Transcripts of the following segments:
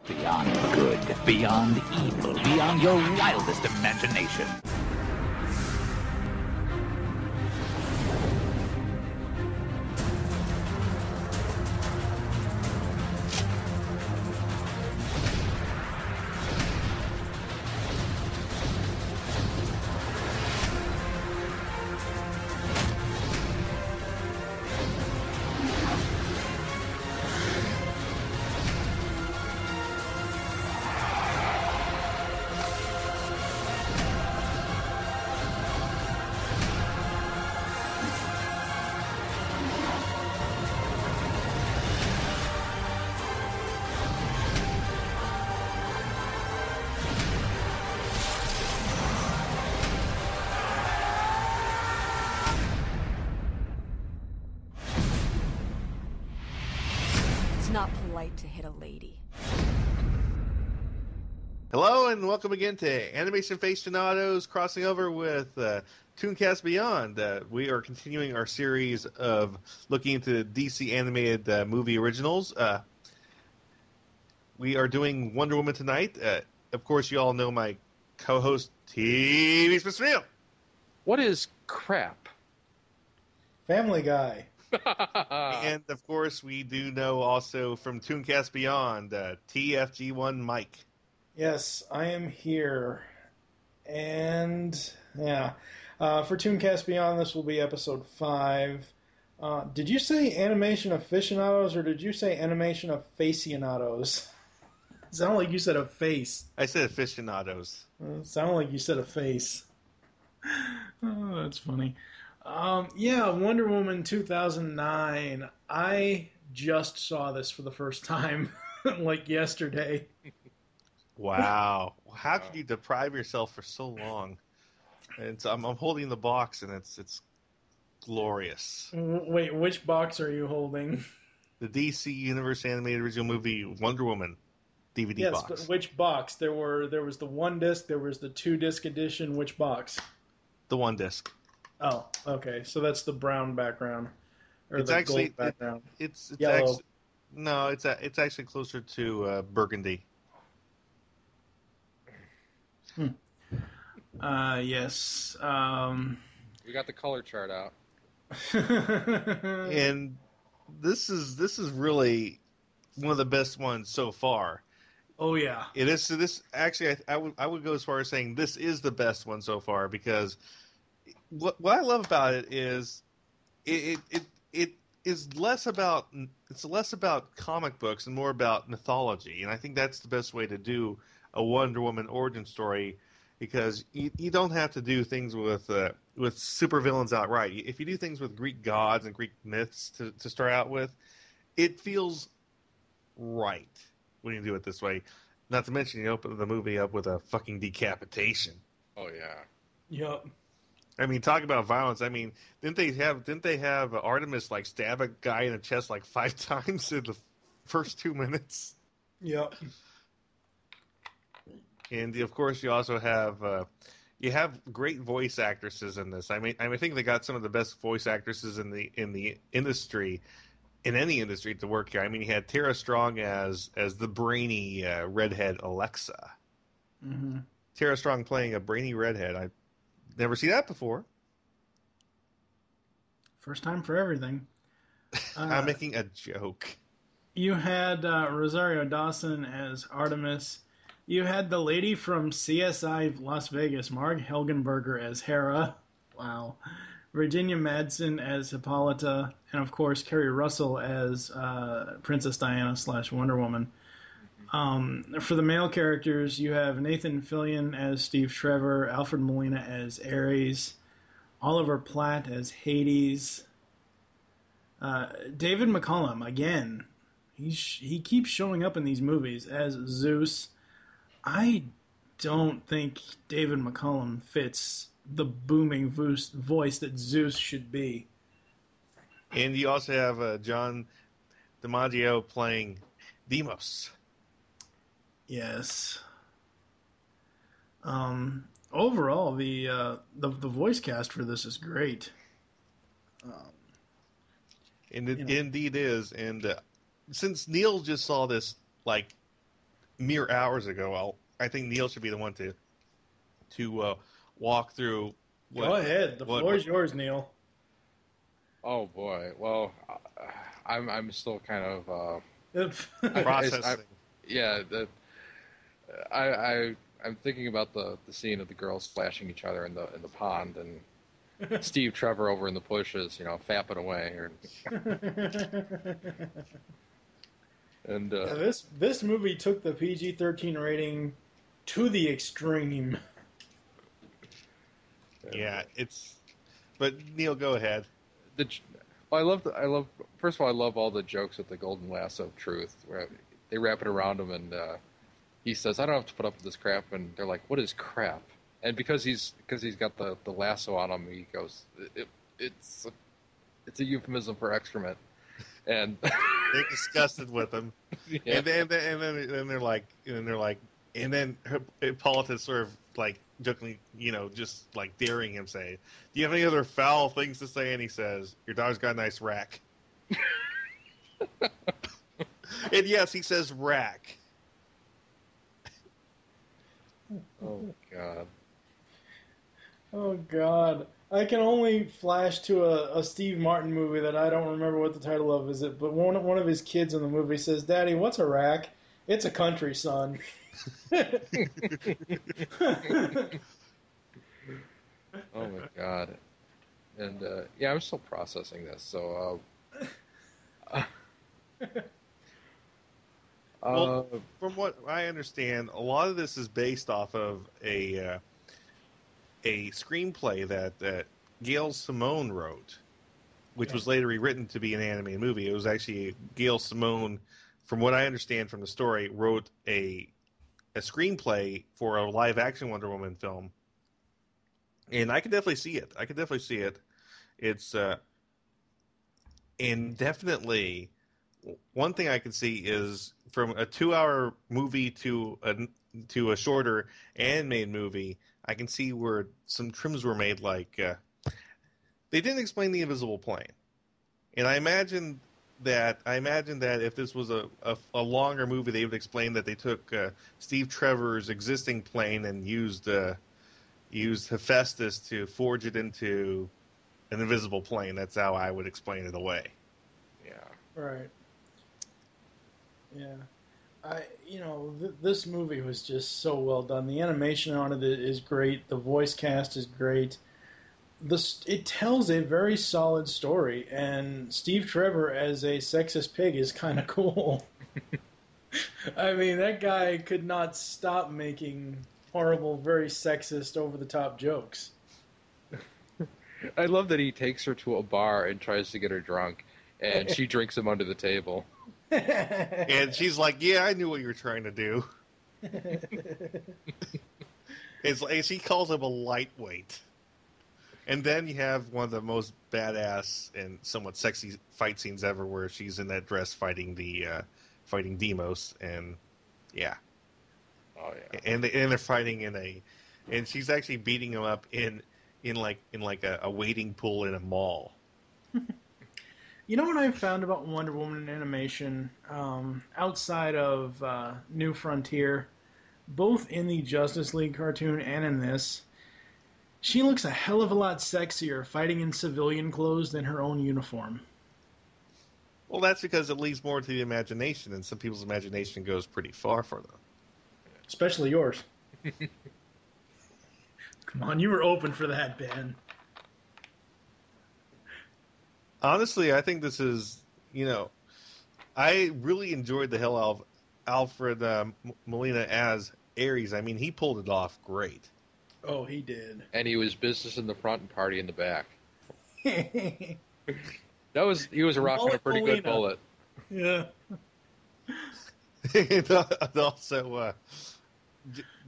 Beyond good, beyond evil, beyond your wildest imagination. Not polite to hit a lady. Hello and welcome again to Animation Aficionados crossing over with ToonCast Beyond. We are continuing our series of looking into DC animated movie originals. We are doing Wonder Woman tonight. Of course, you all know my co-host, TV Smith Neil. What is crap? Family Guy. And, of course, we do know also from ToonCast Beyond, TFG1 Mike. Yes, I am here. And, yeah. For ToonCast Beyond, this will be episode 5. Did you say Animation Aficionados, or did you say Animation Aficionados? It sounded like you said a face. I said Aficionados. It sounded like you said a face. Oh, that's funny. Yeah, Wonder Woman 2009. I just saw this for the first time, like yesterday. Wow. How could you deprive yourself for so long? I'm holding the box, and it's glorious. Wait, which box are you holding? The DC Universe Animated Original Movie Wonder Woman DVD box. Yes, but which box? There was the 1 disc, there was the 2 disc edition. Which box? The 1 disc. Oh, okay. So that's the brown background, or It's the actually gold background. It's yellow. Actually, no, it's actually closer to burgundy. Yes. We got the color chart out. And this is really one of the best ones so far. Oh yeah. It is. So this actually, I would go as far as saying this is the best one so far, because what I love about it is it is less about comic books and more about mythology, and I think that's the best way to do a Wonder Woman origin story, because you don't have to do things with supervillains outright. If you do things with Greek gods and Greek myths to start out with, it feels right when you do it this way. Not to mention, you open the movie up with a fucking decapitation. Oh yeah. Yep. I mean, talk about violence. I mean, didn't they have Artemis like stab a guy in the chest like 5 times in the first 2 minutes? Yep. And of course, you also have great voice actresses in this. I think they got some of the best voice actresses in the industry, in any industry, to work here. I mean, you had Tara Strong as the brainy redhead Alexa. Mm-hmm. Tara Strong playing a brainy redhead. I've never seen that before. First time for everything. I'm making a joke. You had Rosario Dawson as Artemis. You had the lady from CSI Las Vegas, Marg Helgenberger as Hera. Wow. Virginia Madsen as Hippolyta. And, of course, Kerry Russell as Princess Diana / Wonder Woman. For the male characters, you have Nathan Fillion as Steve Trevor, Alfred Molina as Ares, Oliver Platt as Hades, David McCallum, again, he keeps showing up in these movies as Zeus. I don't think David McCallum fits the booming voice that Zeus should be. And you also have John DiMaggio playing Deimos. Yes. Overall, the voice cast for this is great. And it indeed is. And since Neil just saw this like mere hours ago. I think Neil should be the one to walk through. Go ahead. The floor is yours, Neil. Oh boy. Well, I'm still kind of processing. I'm thinking about the scene of the girls splashing each other in the pond and Steve Trevor over in the bushes, fapping away. And this movie took the PG-13 rating to the extreme. Yeah, But Neil, go ahead. I love. First of all, I love all the jokes with the golden lasso of truth, where they wrap it around him, and he says, "I don't have to put up with this crap," and they're like, "What is crap?" And because he's got the lasso on him, he goes, "It's a euphemism for excrement," and they're disgusted with him, yeah. and then they're like, and then Hippolyta sort of like jokingly, just like daring him, say, "Do you have any other foul things to say?" And he says, "Your daughter's got a nice rack." And yes, he says rack. Oh God. Oh God. I can only flash to a Steve Martin movie that I don't remember what the title of is. But one of his kids in the movie says, "Daddy, what's a rack?" "It's a country, son." Oh my God. And I'm still processing this. So well, from what I understand, a lot of this is based off of a screenplay that Gail Simone wrote, which was later rewritten to be an animated movie. It was actually Gail Simone, from what I understand from the story, wrote a screenplay for a live-action Wonder Woman film. And I could definitely see it. It's and definitely one thing I can see is from a 2-hour movie to a shorter animated movie, I can see where some trims were made. Like they didn't explain the invisible plane, and I imagine that if this was a longer movie, they would explain that they took Steve Trevor's existing plane and used Hephaestus to forge it into an invisible plane. That's how I would explain it away. yeah. Right. Yeah. This movie was just so well done. The animation on it is great. The voice cast is great. It tells a very solid story, and Steve Trevor as a sexist pig is kind of cool. I mean, that guy could not stop making horrible, very sexist, over-the-top jokes. I love that he takes her to a bar and tries to get her drunk, and she drinks him under the table. And she's like, "Yeah, I knew what you were trying to do." It's like she calls him a lightweight. And then you have one of the most badass and somewhat sexy fight scenes ever, where she's in that dress fighting Demos, and yeah. Oh yeah. And they're fighting and she's actually beating him up in a wading pool in a mall. You know what I found about Wonder Woman in animation, outside of New Frontier, both in the Justice League cartoon and in this, she looks a hell of a lot sexier fighting in civilian clothes than her own uniform. Well, that's because it leaves more to the imagination, and some people's imagination goes pretty far for them. Especially yours. Come on, you were open for that, Ben. Honestly, I think this is, I really enjoyed the hell out of Alfred Molina as Ares. I mean, he pulled it off great. Oh, he did. And he was business in the front and party in the back. He was rocking a pretty good bullet. Yeah. And also,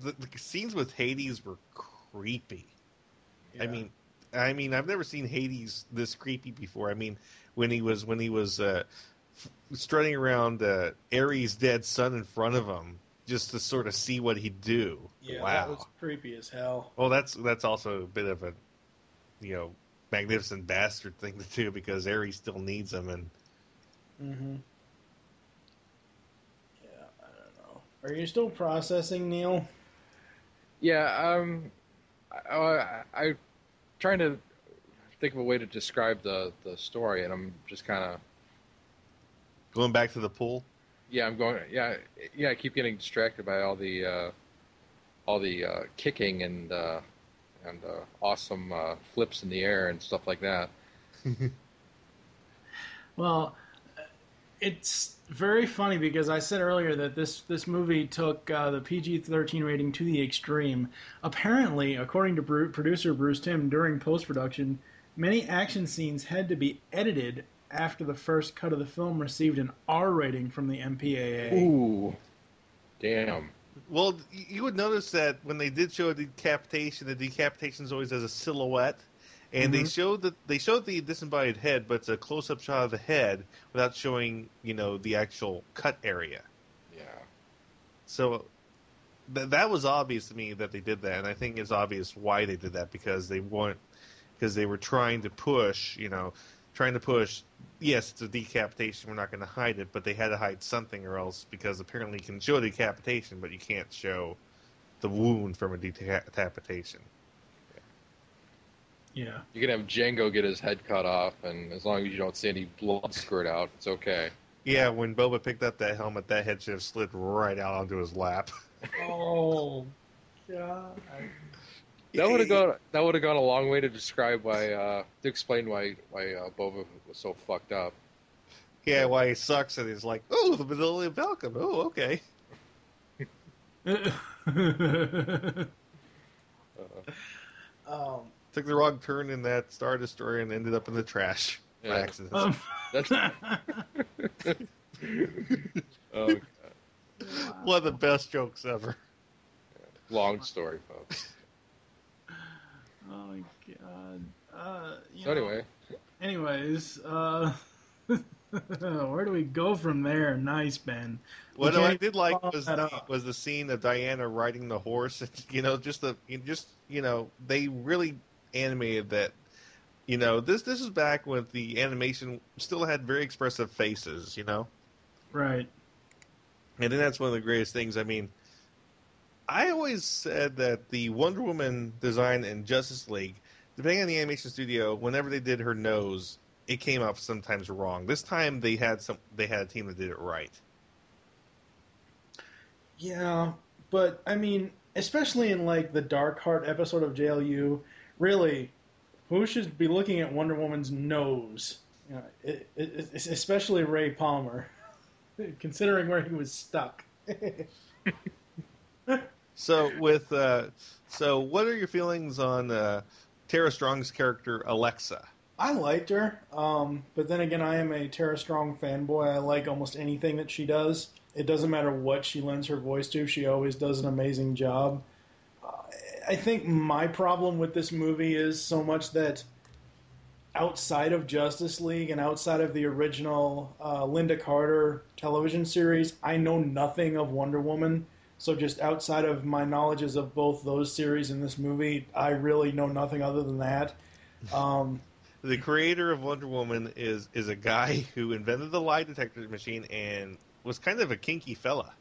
the scenes with Hades were creepy. Yeah. I mean, I've never seen Hades this creepy before. I mean, when he was strutting around Ares' dead son in front of him, just to sort of see what he'd do. Yeah, wow, that was creepy as hell. Well, that's also a bit of a, magnificent bastard thing to do, because Ares still needs him, and. Mm-hmm. Yeah, I don't know. Are you still processing, Neil? Yeah, I'm trying to think of a way to describe the story, and I'm just kind of Going back to the pool. yeah, I'm going yeah. I keep getting distracted by all the kicking and awesome flips in the air and stuff like that. Well, it's very funny because I said earlier that this movie took the PG-13 rating to the extreme. Apparently, according to producer Bruce Timm, during post-production, many action scenes had to be edited after the first cut of the film received an R rating from the MPAA. Ooh, damn. Well, you would notice that when they did show the decapitation is always as a silhouette, and they showed the disembodied head, but it's a close-up shot of the head without showing, the actual cut area. Yeah. So that was obvious to me that they did that, and I think it's obvious why they did that because they were trying to push. Yes, it's a decapitation. We're not going to hide it, but they had to hide something, or else because apparently you can show decapitation, but you can't show the wound from a decapitation. Yeah. You can have Django get his head cut off, and as long as you don't see any blood squirt out, it's okay. Yeah, when Boba picked up that helmet, that head should have slid right out onto his lap. Oh, God. That would have gone a long way to describe to explain why Boba was so fucked up. Yeah, why he sucks, and he's like, "Oh, the Millennium Falcon. Oh, okay." Took the wrong turn in that Star Destroyer and ended up in the trash by accident. That's oh, God. One of the best jokes ever. Long story, folks. Oh my God. Anyways, where do we go from there? Nice, Ben. What I did like was the scene of Diana riding the horse. They really animated that. This is back when the animation still had very expressive faces. Right. And then that's one of the greatest things. I mean, I always said that the Wonder Woman design in Justice League, depending on the animation studio, whenever they did her nose, it came out sometimes wrong. This time they had a team that did it right. Yeah, but I mean, especially in like the Dark Heart episode of JLU, really, who should be looking at Wonder Woman's nose? Especially Ray Palmer, considering where he was stuck. So what are your feelings on Tara Strong's character Alexa? I liked her, but then again, I am a Tara Strong fanboy. I like almost anything that she does. It doesn't matter what she lends her voice to. She always does an amazing job. I think my problem with this movie is so much that outside of Justice League and outside of the original Linda Carter television series, I know nothing of Wonder Woman. So just outside of my knowledges of both those series and this movie, I really know nothing other than that. The creator of Wonder Woman is a guy who invented the lie detector machine and was kind of a kinky fella.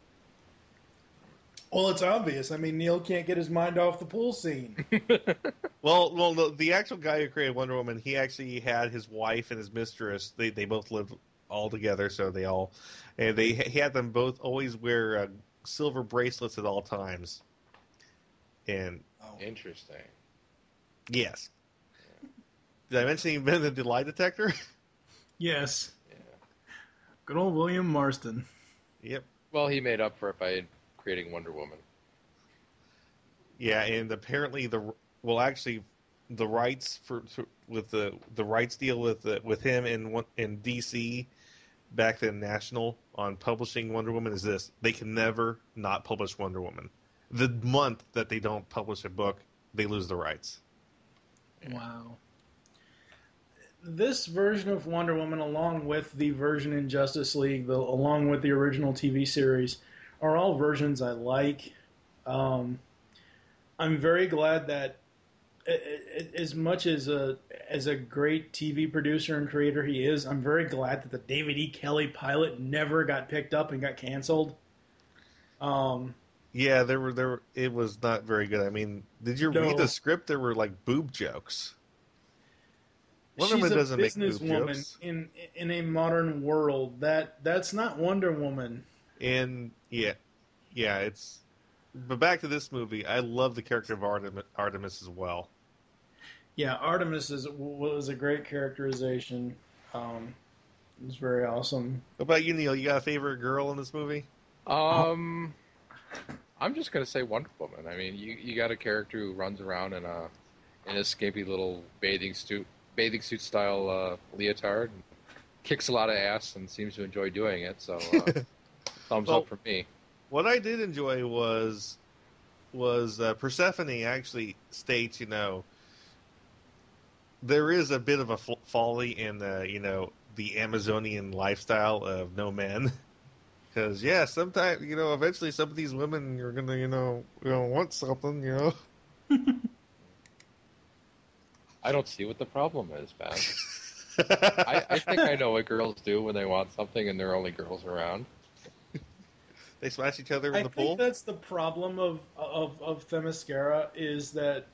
Well, it's obvious. I mean, Neil can't get his mind off the pool scene. Well, the actual guy who created Wonder Woman, he actually had his wife and his mistress. They both lived all together, so he had them both always wear silver bracelets at all times. And Interesting. yes. Did I mention he invented the lie detector? Yes. Yeah. Good old William Marston. Yep. Well, he made up for it by creating Wonder Woman. Yeah, and apparently the rights with the rights deal with him in DC back then National on publishing Wonder Woman is this: they can never not publish Wonder Woman. The month that they don't publish a book, they lose the rights. Wow. This version of Wonder Woman, along with the version in Justice League, along with the original TV series, are all versions I like. I'm very glad that, as much as a great TV producer and creator he is, I'm very glad that the David E. Kelly pilot never got picked up and got canceled. Yeah, there. It was not very good. I mean, did you read No. the script? There were like boob jokes. Wonder She's Woman a doesn't make boob businesswoman jokes. in a modern world. That's not Wonder Woman. And yeah, it's. But back to this movie, I love the character of Artemis as well. Yeah, Artemis was a great characterization. It was very awesome. What about you, Neil? You got a favorite girl in this movie? I'm just gonna say Wonder Woman. I mean, you got a character who runs around in a skimpy little bathing suit style leotard, and kicks a lot of ass, and seems to enjoy doing it. So thumbs Well, up for me. What I did enjoy was Persephone actually states, there is a bit of a folly in the Amazonian lifestyle of no men. Because sometimes eventually some of these women are gonna want something. I don't see what the problem is, man. I think I know what girls do when they want something and there are only girls around. They smash each other in I the think pool. that's the problem of Themyscira is that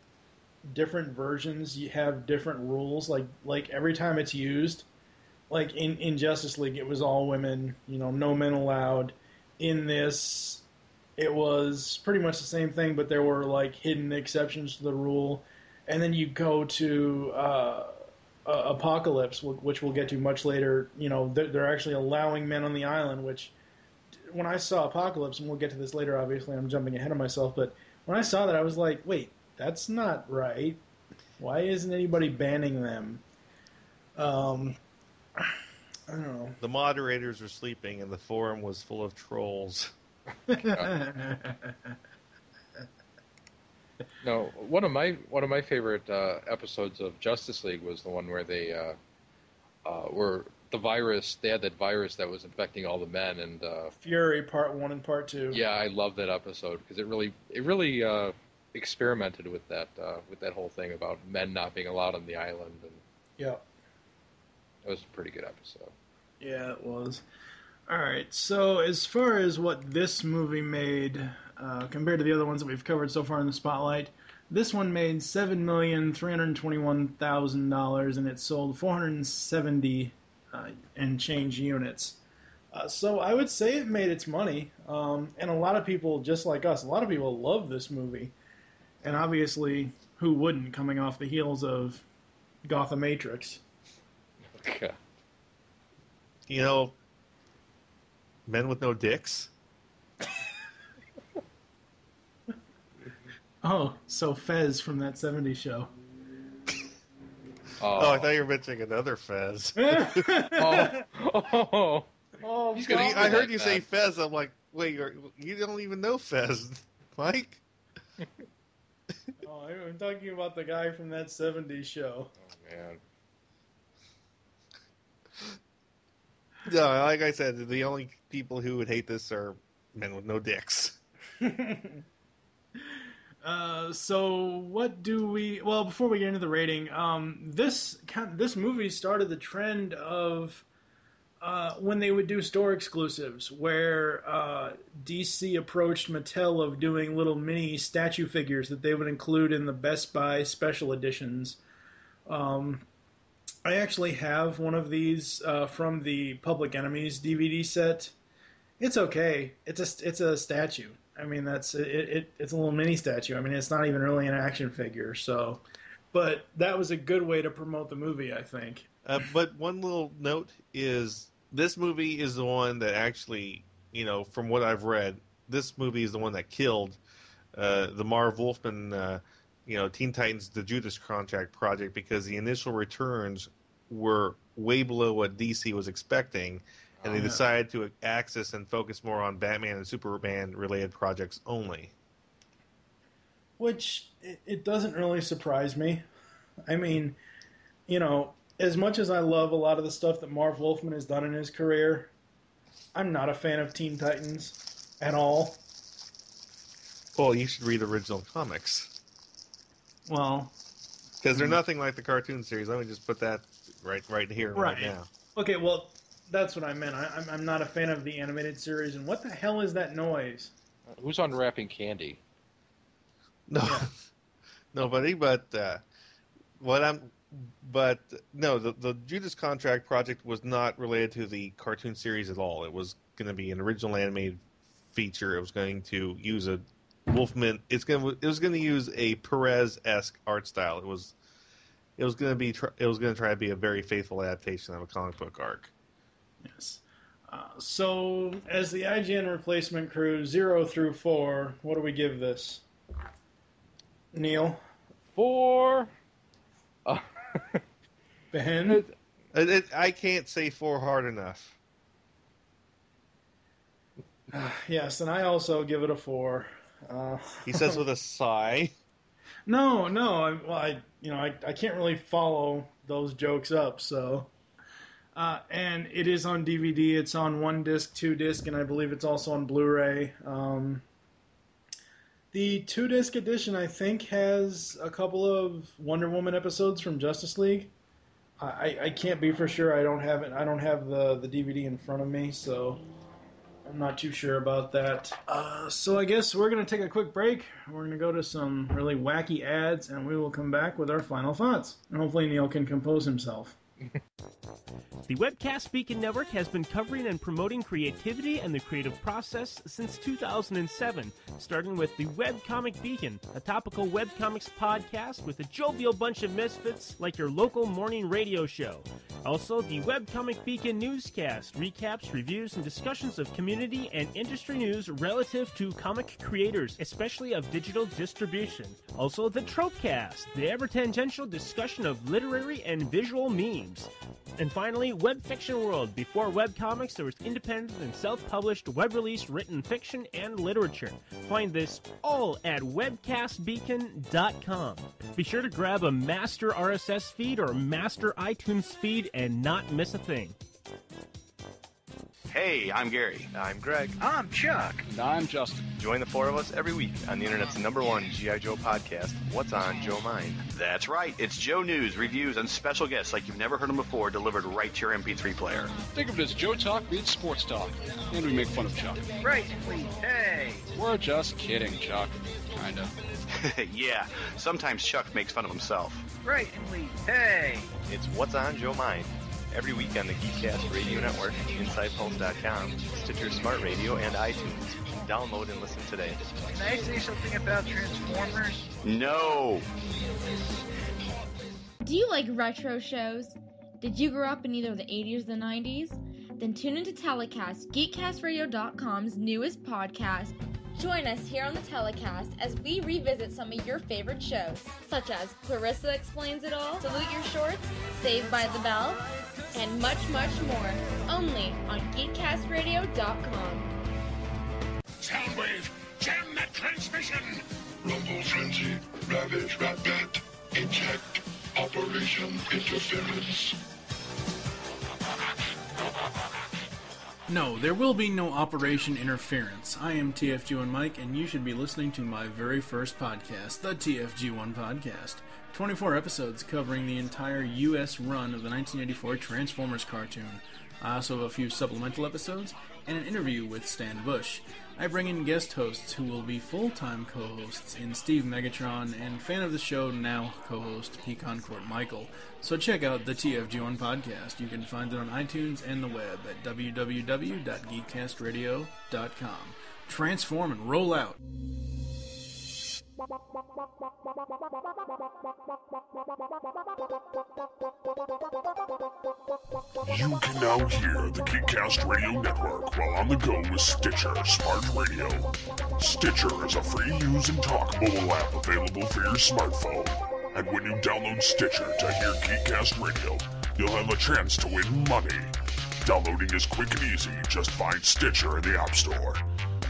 different versions you have different rules. Like every time it's used, like in Justice League, it was all women. No men allowed. In this, it was pretty much the same thing, but there were like hidden exceptions to the rule. And then you go to Apocalypse, which we'll get to much later. They're actually allowing men on the island, which when I saw Apocalypse, and we'll get to this later, obviously, I'm jumping ahead of myself, but when I saw that, I was like, wait, that's not right. Why isn't anybody banning them? I don't know. The moderators were sleeping, and the forum was full of trolls. No, one of my favorite episodes of Justice League was the one where they were the virus. They had that virus that was infecting all the men, and Fury Part 1 and Part 2. yeah, I love that episode because it really experimented with that whole thing about men not being allowed on the island, and Yeah. it was a pretty good episode. Yeah, it was. All right, so as far as what this movie made compared to the other ones that we've covered so far in the spotlight, this one made $7,321,000 and it sold 470 and change units. So I would say it made its money, and a lot of people, just like us, a lot of people love this movie, and obviously, who wouldn't, coming off the heels of Gotham Matrix? Okay. Men with no dicks. Oh, so Fez from that 70s show. Oh, I thought you were mentioning another Fez. Oh, He's God. gonna I heard that, you say man. Fez. I'm like, wait, you don't even know Fez, Mike? Oh, I'm talking about the guy from that 70s show. Oh man. No, like I said, the only people who would hate this are men with no dicks. So what do we? Well, before we get into the rating, this movie started the trend of when they would do store exclusives, where DC approached Mattel of doing little mini statue figures that they would include in the Best Buy special editions. I actually have one of these from the Public Enemies DVD set. It's okay. It's a statue. I mean, it's a little mini statue. I mean, it's not even really an action figure. So, but that was a good way to promote the movie, I think. But one little note is this movie is the one that actually, from what I've read, this movie is the one that killed the Marv Wolfman, Teen Titans: The Judas Contract project, because the initial returns were way below what DC was expecting, and they decided to access and focus more on Batman and Superman related projects only. Which it doesn't really surprise me. I mean, as much as I love a lot of the stuff that Marv Wolfman has done in his career, I'm not a fan of Teen Titans at all. Well, you should read original comics. Well, Because they're nothing like the cartoon series. Let me just put that right here, right now. Okay, well, that's what I meant. I'm not a fan of the animated series. And what the hell is that noise? Who's unwrapping candy? No, nobody. But the Judas Contract project was not related to the cartoon series at all. It was going to be an original animated feature. It was going to use a Wolfman. It was going to use a Perez-esque art style. It was going to try to be a very faithful adaptation of a comic book arc. Yes. So, as the IGN replacement crew, 0 through 4, what do we give this? Neil? 4. Ben? I can't say 4 hard enough. Yes, and I also give it a 4. He says with a sigh. No, I can't really follow those jokes up, so... and it is on DVD. It's on 1 disc, 2 disc, and I believe it's also on Blu-ray. The 2 disc edition, I think, has a couple of Wonder Woman episodes from Justice League. I can't be for sure. I don't have it. I don't have the DVD in front of me, so I'm not too sure about that. So I guess we're going to take a quick break. We're going to go to some really wacky ads, and we will come back with our final thoughts. And hopefully Neil can compose himself. The Webcast Beacon Network has been covering and promoting creativity and the creative process since 2007, starting with the Webcomic Beacon, a topical webcomics podcast with a jovial bunch of misfits like your local morning radio show. Also, the Webcomic Beacon Newscast, recaps, reviews, and discussions of community and industry news relative to comic creators, especially of digital distribution. Also, the Tropecast, the ever-tangential discussion of literary and visual memes. And finally, Web Fiction World. Before webcomics, there was independent and self-published web-release written fiction and literature. Find this all at webcastbeacon.com. Be sure to grab a master RSS feed or master iTunes feed and not miss a thing. Hey, I'm Gary. I'm Greg. I'm Chuck. And I'm Justin. Join the 4 of us every week on the internet's #1 G.I. Joe podcast, What's on Joe Mind? That's right. It's Joe news, reviews, and special guests like you've never heard them before delivered right to your MP3 player. Think of it as Joe Talk meets Sports Talk. And we make fun of Chuck. Right, please. Hey. We're just kidding, Chuck. Kinda. Yeah, sometimes Chuck makes fun of himself. Right, please. Hey. It's What's on Joe Mind. Every week on the Geekcast Radio Network, InsidePulse.com, Stitcher Smart Radio, and iTunes. Download and listen today. Can I say something about Transformers? No! Do you like retro shows? Did you grow up in either the 80s or the 90s? Then tune into Telecast, GeekCastRadio.com's newest podcast. Join us here on the Telecast as we revisit some of your favorite shows, such as Clarissa Explains It All, Salute Your Shorts, Saved by the Bell, and much, much more, only on GeekCastRadio.com. Soundwave, jam that transmission! Rumble Frenzy, Ravage, Rat-Bat, Eject, Operation Interference. No, there will be no Operation Interference. I am TFG1 Mike, and you should be listening to my very first podcast, the TFG1 Podcast. 24 episodes covering the entire U.S. run of the 1984 Transformers cartoon. I also have a few supplemental episodes and an interview with Stan Bush. I bring in guest hosts who will be full-time co-hosts in Steve Megatron and fan of the show now co-host Pecan Court Michael. So check out the TFG1 Podcast. You can find it on iTunes and the web at www.geekcastradio.com. Transform and roll out! You can now hear the Geekcast Radio Network while on the go with Stitcher Smart Radio. Stitcher is a free use and talk mobile app available for your smartphone. And when you download Stitcher to hear Geekcast Radio, you'll have a chance to win money. Downloading is quick and easy. Just find Stitcher in the App Store.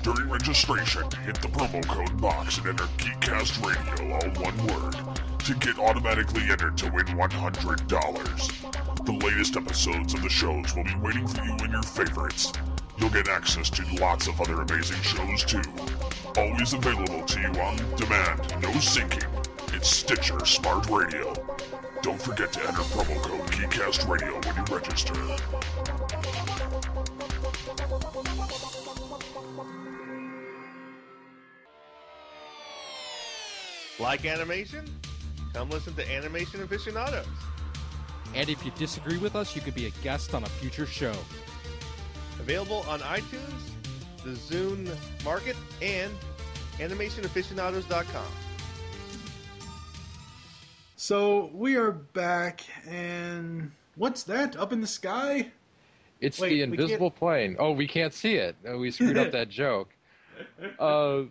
During registration, hit the promo code BOX and enter Geekcast Radio, all one word, to get automatically entered to win $100. The latest episodes of the shows will be waiting for you in your favorites. You'll get access to lots of other amazing shows too. Always available to you on demand, no syncing. It's Stitcher Smart Radio. Don't forget to enter promo code Geekcast Radio when you register. Like animation? Come listen to Animation Aficionados. And if you disagree with us, you could be a guest on a future show. Available on iTunes, the Zune Market, and animationaficionados.com. So we are back, and what's that up in the sky? It's the invisible plane. Oh, we can't see it. Oh, we screwed up that joke. The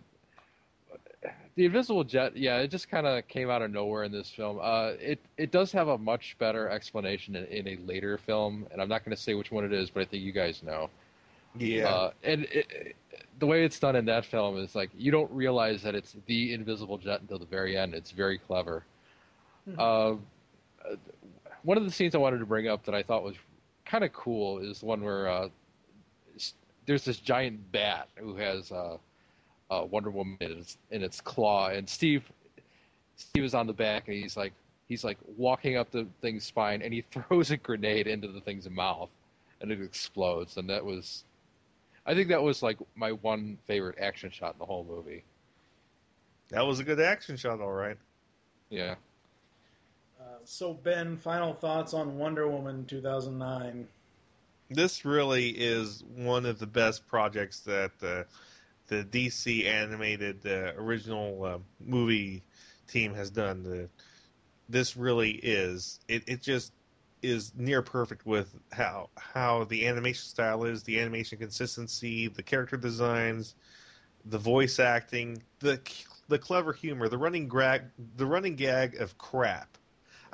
invisible jet, yeah, it just kind of came out of nowhere in this film. It does have a much better explanation in a later film, and I'm not going to say which one it is, but I think you guys know. Yeah. The way it's done in that film is like you don't realize that it's the invisible jet until the very end. It's very clever. One of the scenes I wanted to bring up that I thought was kind of cool is the one where there's this giant bat who has Wonder Woman in its claw, and Steve is on the back, and he's like walking up the thing's spine, and he throws a grenade into the thing's mouth, and it explodes. And I think that was like my one favorite action shot in the whole movie. That was a good action shot, all right. Yeah. So Ben, final thoughts on Wonder Woman 2009? This really is one of the best projects that the DC animated original movie team has done. This really is. It just is near perfect with how the animation style is, the animation consistency, the character designs, the voice acting, the clever humor, the running gag of crap.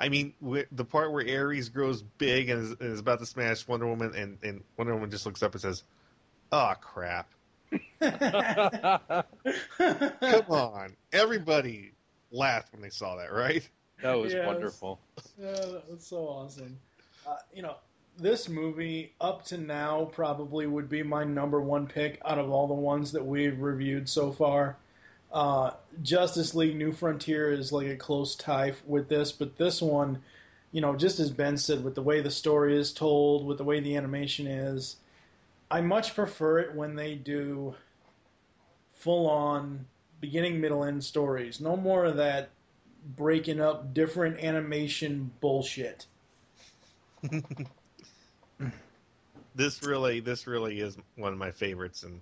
I mean, the part where Ares grows big and is about to smash Wonder Woman, and Wonder Woman just looks up and says, "Oh crap." Come on. Everybody laughed when they saw that, right? That was wonderful. Yeah, that was so awesome. This movie, up to now, probably would be my number one pick out of all the ones that we've reviewed so far. Justice League New Frontier is like a close tie with this, but this one, just as Ben said, with the way the story is told, with the way the animation is, I much prefer it when they do full-on beginning, middle, end stories. No more of that breaking up different animation bullshit. This really is one of my favorites, and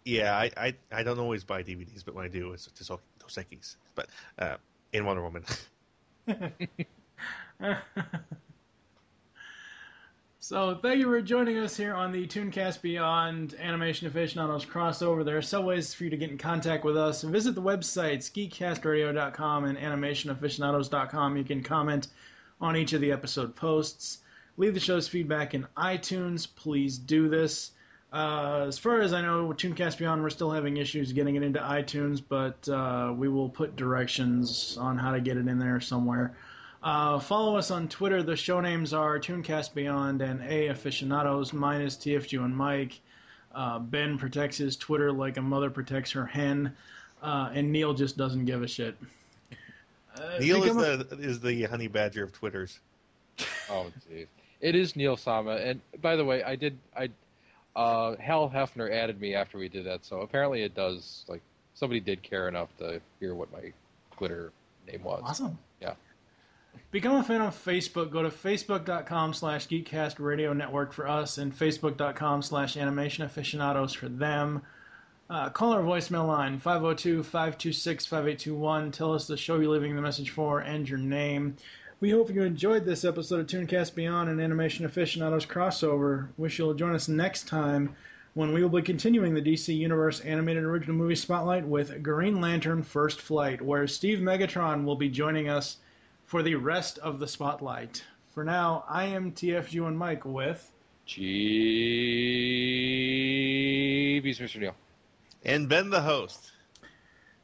yeah, I don't always buy DVDs, but when I do, it's just Dos Equis. But in Wonder Woman. So thank you for joining us here on the ToonCast Beyond Animation Aficionados crossover. There are several ways for you to get in contact with us. Visit the websites, geekcastradio.com and animationaficionados.com. You can comment on each of the episode posts. Leave the show's feedback in iTunes. Please do this. As far as I know, with ToonCast Beyond, we're still having issues getting it into iTunes, but we will put directions on how to get it in there somewhere. Follow us on Twitter. The show names are ToonCast Beyond and A Aficionados. Mine is TFG and Mike. Ben protects his Twitter like a mother protects her hen, and Neil just doesn't give a shit. Neil is the honey badger of Twitters. Oh, geez. It is Neil Sama, and by the way, Hal Hefner added me after we did that, so apparently it does, like, somebody did care enough to hear what my Twitter name was. Awesome. Yeah. Become a fan on Facebook. Go to facebook.com/Geekcast Radio Network for us and facebook.com/Animation Aficionados for them. Call our voicemail line, 502-526-5821. Tell us the show you're leaving the message for and your name. We hope you enjoyed this episode of ToonCast Beyond and Animation Aficionados crossover. Wish you'll join us next time when we will be continuing the DC Universe Animated Original Movie Spotlight with Green Lantern First Flight, where Steve Megatron will be joining us for the rest of the spotlight. For now, I am TFG and Mike with Jeebies, Mr. Neil. And Ben the host.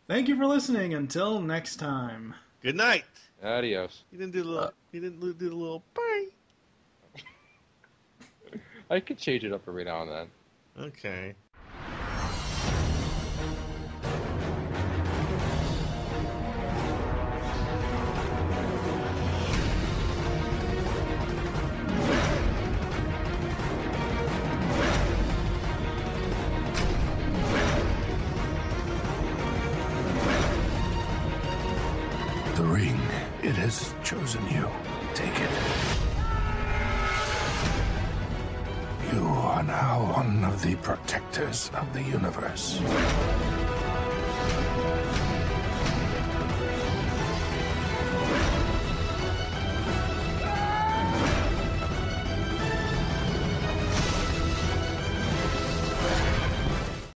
Thank you for listening. Until next time. Good night. Adios. You didn't do the little bye. I could change it up every now and then. Okay. the ring. It has chosen you. Take it. You are now one of the protectors of the universe.